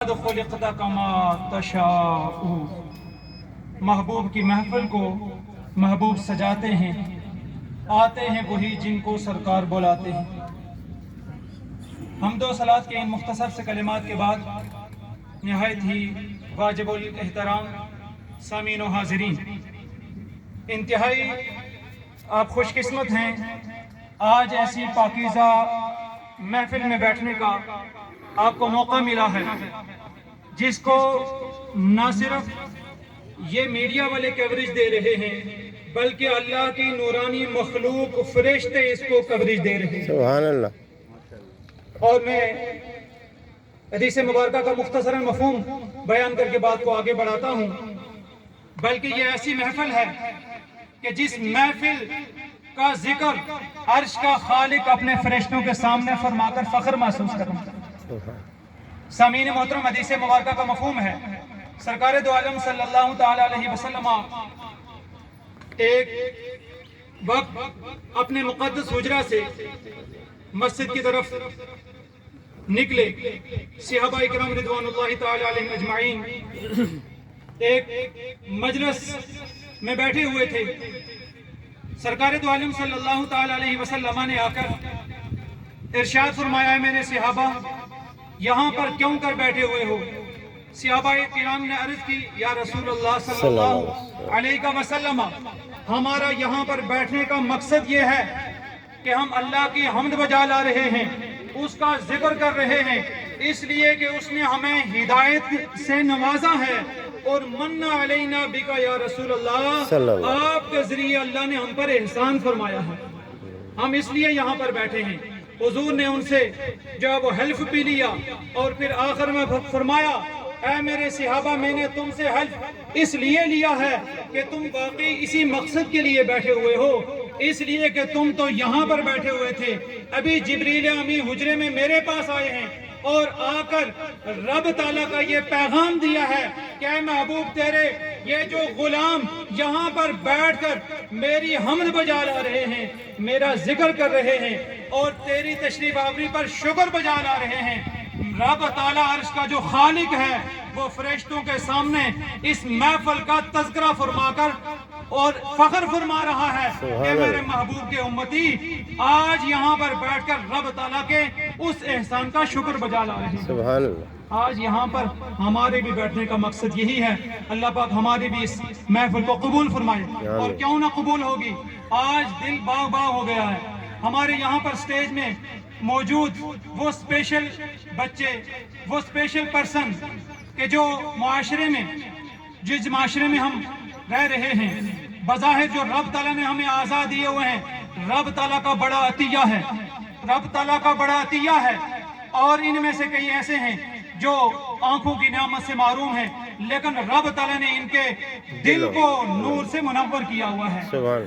خلقت کما تشاء، محبوب کی محفل کو محبوب سجاتے ہیں، آتے ہیں وہی جن کو سرکار بلاتے ہیں۔ حمد و صلات کے ان مختصر سے کلمات کے بعد نہایت ہی واجب الاحترام سامعین و حاضرین، انتہائی آپ خوش قسمت ہیں آج ایسی پاکیزہ محفل میں بیٹھنے کا آپ کو موقع ملا ہے، جس کو نہ صرف یہ میڈیا والے کوریج دے رہے ہیں بلکہ اللہ کی نورانی مخلوق فرشتے اس کو کوریج دے رہے ہیں۔ سبحان اللہ۔ اور میں حدیث مبارکہ کا مختصراً مفہوم بیان کر کے بات کو آگے بڑھاتا ہوں، بلکہ یہ ایسی محفل ہے کہ جس محفل کا ذکر عرش کا خالق اپنے فرشتوں کے سامنے فرما کر فخر محسوس کرتا ہے۔ سامعین محترم، حدیث مبارکہ کا مفہوم ہے سرکار دو عالم صلی اللہ تعالی علیہ وسلم ایک وقت اپنے مقدس حجرہ سے مسجد کی طرف نکلے، صحابہ کرام رضوان اللہ تعالی علیہم اجمعین ایک مجلس میں بیٹھے ہوئے تھے۔ سرکار دو عالم صلی اللہ تعالی علیہ وسلم نے آ کر ارشاد فرمایا ہے، میرے صحابہ یہاں پر کیوں کر بیٹھے ہوئے ہو؟ صحابہ کرام نے عرض کی، یا رسول اللہ صلی اللہ علیہ وسلم، ہمارا یہاں پر بیٹھنے کا مقصد یہ ہے کہ ہم اللہ کی حمد بجا لا رہے ہیں، اس کا ذکر کر رہے ہیں، اس لیے کہ اس نے ہمیں ہدایت سے نوازا ہے، اور من علینا بکا یا رسول اللہ، آپ کے ذریعے اللہ نے ہم پر احسان فرمایا ہے، ہم اس لیے یہاں پر بیٹھے ہیں۔ حضور نے ان سے جب وہ حلف پی لیا اور پھر آخر میں فرمایا، اے میرے صحابہ، میں نے تم سے حلف اس لیے لیا ہے کہ تم واقعی اسی مقصد کے لیے بیٹھے ہوئے ہو، اس لیے کہ تم تو یہاں پر بیٹھے ہوئے تھے، ابھی جبریل امین حجرے میں میرے پاس آئے ہیں اور آ کر رب تعالیٰ کا یہ پیغام دیا ہے کہ اے محبوب، تیرے یہ جو غلام یہاں پر بیٹھ کر میری حمد بجا لا رہے ہیں، میرا ذکر کر رہے ہیں اور تیری تشریف آوری پر شکر بجا لا رہے ہیں، رب تعالیٰ عرش کا جو خالق ہے وہ فرشتوں کے سامنے اس محفل کا تذکرہ فرما کر اور فخر فرما رہا ہے کہ میرے محبوب کے امتی آج یہاں پر بیٹھ کر رب تعالیٰ کے اس احسان کا شکر بجا لا رہے ہیں۔ سبحان اللہ۔ آج یہاں پر ہمارے بھی بیٹھنے کا مقصد یہی ہے، اللہ پاک ہماری بھی اس محفل کو قبول فرمائے، اور کیوں نہ قبول ہوگی، آج دل باغ باغ ہو گیا ہے۔ ہمارے یہاں پر سٹیج میں موجود وہ اسپیشل بچے، وہ اسپیشل پرسن کہ جو معاشرے میں، جس معاشرے میں ہم رہ رہے ہیں، بظاہر جو رب تعالیٰ نے ہمیں آزاد دیے ہوئے ہیں، رب تعالیٰ کا بڑا عطیہ ہے، رب تعالیٰ کا بڑا عطیہ ہے، اور ان میں سے کئی ایسے ہیں جو آنکھوں کی نعمت سے محروم ہیں، لیکن رب تعالیٰ نے ان کے دل کو نور سے منور کیا ہوا ہے،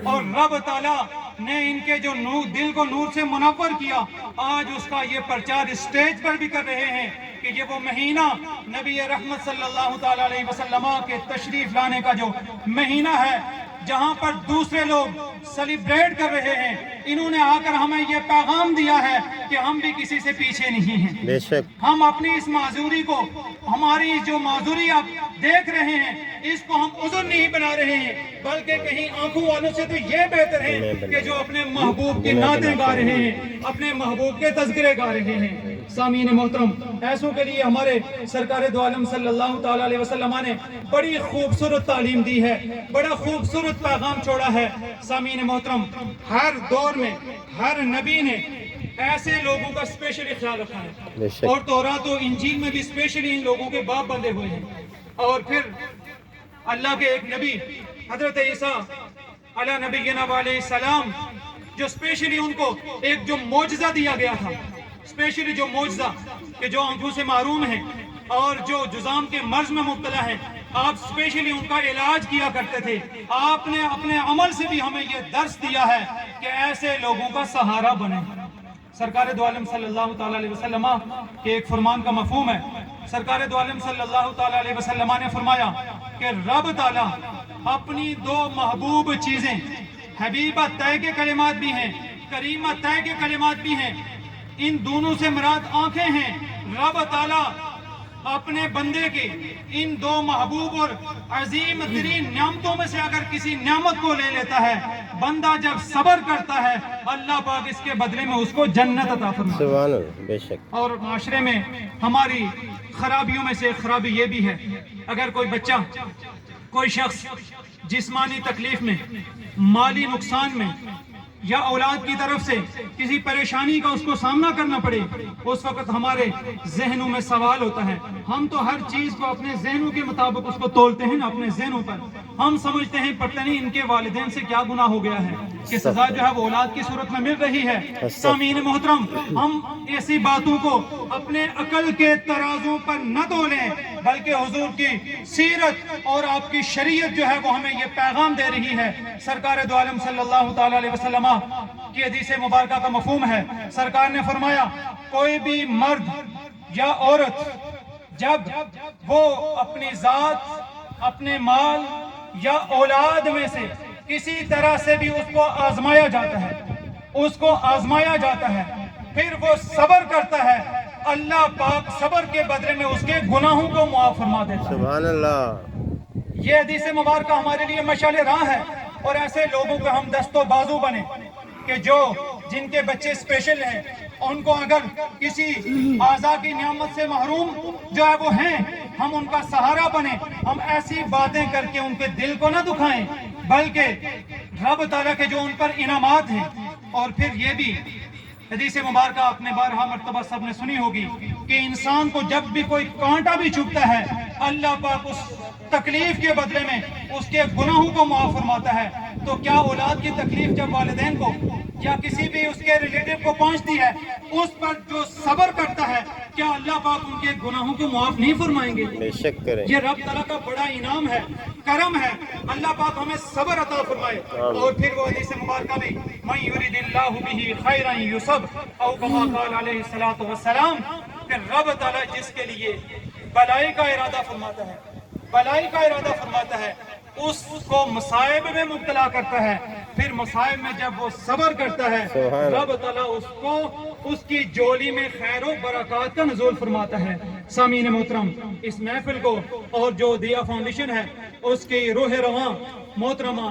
اور رب تعالیٰ نے ان کے جو دل کو نور سے منور کیا، آج اس کا یہ پرچار اسٹیج پر بھی کر رہے ہیں کہ یہ وہ مہینہ نبی رحمت صلی اللہ تعالیٰ علیہ وسلم کے تشریف لانے کا جو مہینہ ہے، جہاں پر دوسرے لوگ سیلیبریٹ کر رہے ہیں، انہوں نے آ کر ہمیں یہ پیغام دیا ہے کہ ہم بھی کسی سے پیچھے نہیں ہیں۔ بے شک ہم اپنی اس معذوری کو، ہماری جو معذوری آپ دیکھ رہے ہیں، اس کو ہم عذر نہیں بنا رہے ہیں، بلکہ کہیں آنکھوں والوں سے تو یہ بہتر ہے کہ جو اپنے محبوب کی نعتیں گا رہے ہیں، اپنے محبوب کے تذکرے گا رہے ہیں۔ سامعین محترم، ایسوں کے لیے ہمارے سرکار دو عالم صلی اللہ تعالی علیہ وسلم نے بڑی خوبصورت تعلیم دی ہے، بڑا خوبصورت پیغام چھوڑا ہے۔ سامعین محترم، ہر دور میں ہر نبی نے ایسے لوگوں کا اسپیشلی خیال رکھا ہے، اور تورات و انجیل میں بھی اسپیشلی ان لوگوں کے باپ بندے ہوئے ہیں۔ اور پھر اللہ کے ایک نبی حضرت عیسیٰ علیہ نبینا علیہ السلام، جو اسپیشلی ان کو ایک جو معجزہ دیا گیا تھا، اسپیشلی جو معجزہ کہ جو آنکھوں سے محروم ہیں اور جو جذام کے مرض میں مبتلا ہیں، آپ اسپیشلی ان کا علاج کیا کرتے تھے۔ آپ نے اپنے عمل سے بھی ہمیں یہ درس دیا ہے کہ ایسے لوگوں کا سہارا بنے۔ سرکار دو عالم صلی اللہ تعالی علیہ وسلم کے ایک فرمان کا مفہوم ہے، سرکار دو عالم صلی اللہ تعالی علیہ وسلم نے فرمایا کہ رب تعالیٰ اپنی دو محبوب چیزیں، حبیبہ طے کے کلمات بھی ہیں، کریمہ طے کے کلمات بھی ہیں، ان دونوں سے مراد آنکھیں ہیں۔ رب تعالیٰ اپنے بندے کی ان دو محبوب اور عظیم ترین نعمتوں میں سے اگر کسی نعمت کو لے لیتا ہے، بندہ جب صبر کرتا ہے اللہ پاک اس کے بدلے میں اس کو جنت عطا فرماتا ہے۔ سبحان اللہ، بے شک۔ اور معاشرے میں ہماری خرابیوں میں سے ایک خرابی یہ بھی ہے، اگر کوئی بچہ، کوئی شخص جسمانی تکلیف میں، مالی نقصان میں، یا اولاد کی طرف سے کسی پریشانی کا اس کو سامنا کرنا پڑے، اس وقت ہمارے ذہنوں میں سوال ہوتا ہے۔ ہم تو ہر چیز کو اپنے ذہنوں کے مطابق اس کو تولتے ہیں نا، اپنے ذہنوں پر ہم سمجھتے ہیں پتہ نہیں ان کے والدین سے کیا گناہ ہو گیا ہے کہ سزا جو ہے وہ اولاد کی صورت میں مل رہی ہے۔ سامعین محترم، ہم ایسی باتوں کو اپنے عقل کے ترازوں پر نہ تولیں، بلکہ حضور کی سیرت اور آپ کی شریعت جو ہے وہ ہمیں یہ پیغام دے رہی ہے۔ سرکار دو عالم صلی اللہ تعالی علیہ وسلم کی حدیث مبارکہ کا مفہوم ہے، سرکار نے فرمایا کوئی بھی مرد یا عورت جب وہ اپنی ذات، اپنے مال یا اولاد میں سے کسی طرح سے بھی اس کو آزمایا جاتا ہے، اس کو آزمایا جاتا ہے، پھر وہ صبر کرتا ہے، اللہ پاک صبر کے بدلے میں اس کے گناہوں کو معاف فرما دیتا ہے۔ سبحان اللہ۔ یہ حدیث مبارکہ ہمارے لیے مشعل راہ ہے، اور ایسے لوگوں کو ہم دست و بازو بنے کہ جن کے بچے اسپیشل ہیں، ان کو اگر کسی اعضاء کی نعمت سے محروم جو ہے وہ ہیں، ہم ان کا سہارا بنیں، ہم ایسی باتیں کر کے ان کے دل کو نہ دکھائیں، بلکہ رب تعالیٰ کے جو ان پر انعامات ہیں۔ اور پھر یہ بھی حدیث مبارکہ آپ نے بارہا مرتبہ سب نے سنی ہوگی کہ انسان کو جب بھی کوئی کانٹا بھی چبھتا ہے، اللہ پاک اس تکلیف کے بدلے میں اس کے گناہوں کو معاف فرماتا ہے۔ تو کیا اولاد کی تکلیف جب والدین کو یا کسی بھی اس کے ریلیٹیو کو پہنچتی ہے، اس پر جو صبر کرتا ہے، کیا اللہ پاک ان کے گناہوں کو معاف نہیں فرمائیں گے؟ بے شک کریں۔ یہ رب تعالیٰ کا بڑا انعام ہے، کرم ہے، اللہ پاک ہمیں صبر عطا فرمائے۔ اور پھر وہ حدیث مبارکہ میں مَن یُرِدِ اللَّهُ بِهِ خَيْرًا يُصِبْ او کما قال علیہ الصلوۃ والسلام، کہ رب تعالیٰ جس کے لیے بلائی کا ارادہ فرماتا ہے، بلائی کا ارادہ فرماتا ہے، اس کو مصائب میں مبتلا کرتا ہے، پھر مصائب میں جب وہ صبر کرتا ہے، رب تعالیٰ اس کو اس کی جولی میں خیر و برکات کا نزول فرماتا ہے۔ سامعین محترم، اس محفل کو اور جو دیا فاؤنڈیشن ہے اس کی روح رواں محترمہ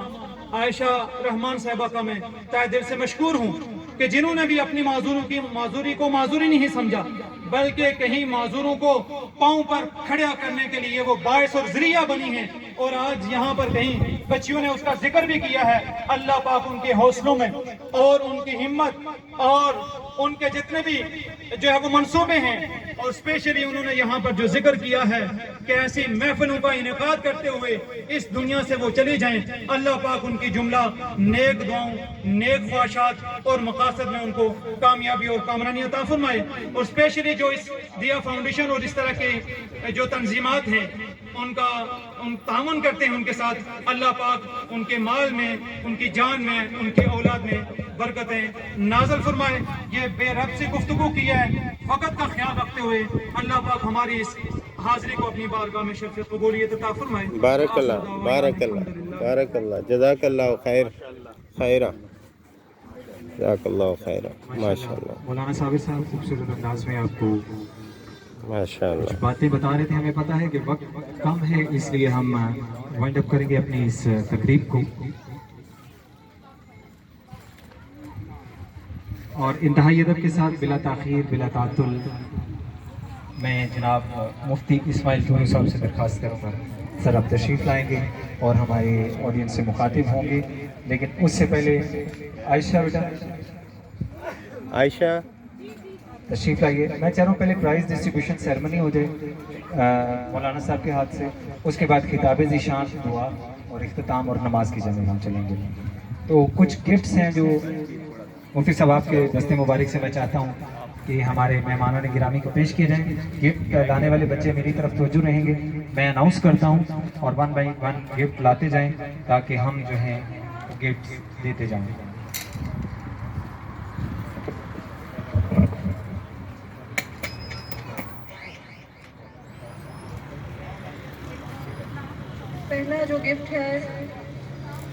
عائشہ رحمان صاحبہ کا میں تہ دل سے مشکور ہوں کہ جنہوں نے بھی اپنی معذوری کو معذوری نہیں سمجھا، بلکہ کہیں معذوروں کو پاؤں پر کھڑا کرنے کے لیے وہ باعث اور ذریعہ بنی ہیں، اور آج یہاں پر کہیں بچیوں نے اس کا ذکر بھی کیا ہے۔ اللہ پاک ان کے حوصلوں میں اور ان کی ہمت اور ان کے جتنے بھی جو ہے وہ منصوبے ہیں، اور اسپیشلی انہوں نے یہاں پر جو ذکر کیا ہے کہ ایسی محفلوں کا انعقاد کرتے ہوئے اس دنیا سے وہ چلی جائیں، اللہ پاک ان کی جملہ نیک دعاؤں، نیک خواہشات اور مقاصد میں ان کو کامیابی اور کامرانی عطا فرمائے۔ اور اسپیشلی جو اس دیا فاؤنڈیشن اور اس طرح کے جو تنظیمات ہیں ان تعاون کرتے ہیں ان کے ساتھ، اللہ پاک ان کے مال میں، ان کی جان میں، ان کی اولاد میں برکتیں نازل فرمائے۔ یہ بے رب سے گفتگو کی ہے، وقت کا خیال رکھتے ہوئے اللہ پاک ہماری اس حاضری کو اپنی بارگاہ میں شرف قبولیت عطا فرمائے۔ بارک اللہ، بارک اللہ، بارک اللہ، جزاک اللہ خیر خیرہ، جزاک اللہ خیرہ، ماشاء اللہ، مولانا صابر صاحب خوبصورت انداز میں آپ کو ماشاء اللہ۔ باتیں بتا رہے تھے۔ ہمیں پتہ ہے کہ وقت کم ہے، اس لیے ہم وائنڈ اپ کریں گے اپنی اس تقریب کو، اور انتہائی ادب کے ساتھ بلا تاخیر بلا تعطل میں جناب مفتی اسماعیل ٹوری صاحب سے درخواست کروں گا سر آپ تشریف لائیں گے اور ہمارے آڈینس سے مخاطب ہوں گے، لیکن اس سے پہلے عائشہ بیٹا عائشہ تشریف لائیے۔ میں چاہ رہا ہوں پہلے پرائز ڈسٹریبیوشن سیرمنی ہو جائے مولانا صاحب کے ہاتھ سے، اس کے بعد خطاب ذیشان، دعا اور اختتام اور نماز کی جانب ہم چلیں گے۔ تو کچھ گفٹس ہیں جو مفتی صاحب آپ کے دست مبارک سے میں چاہتا ہوں کہ ہمارے مہمانان گرامی کو پیش کیے جائیں۔ گفٹ لانے والے بچے میری طرف توجہ رہیں گے، میں اناؤنس کرتا ہوں اور 1 بائی 1 گفٹ لاتے جائیں تاکہ ہم جو ہیں گفٹ دیتے جائیں۔ پہلا جو گفٹ ہے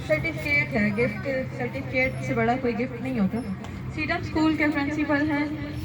سرٹیفکیٹ ہے۔ گفٹ سرٹیفکیٹ سے بڑا کوئی گفٹ نہیں ہوتا۔ سیڈم اسکول کے پرنسپل ہیں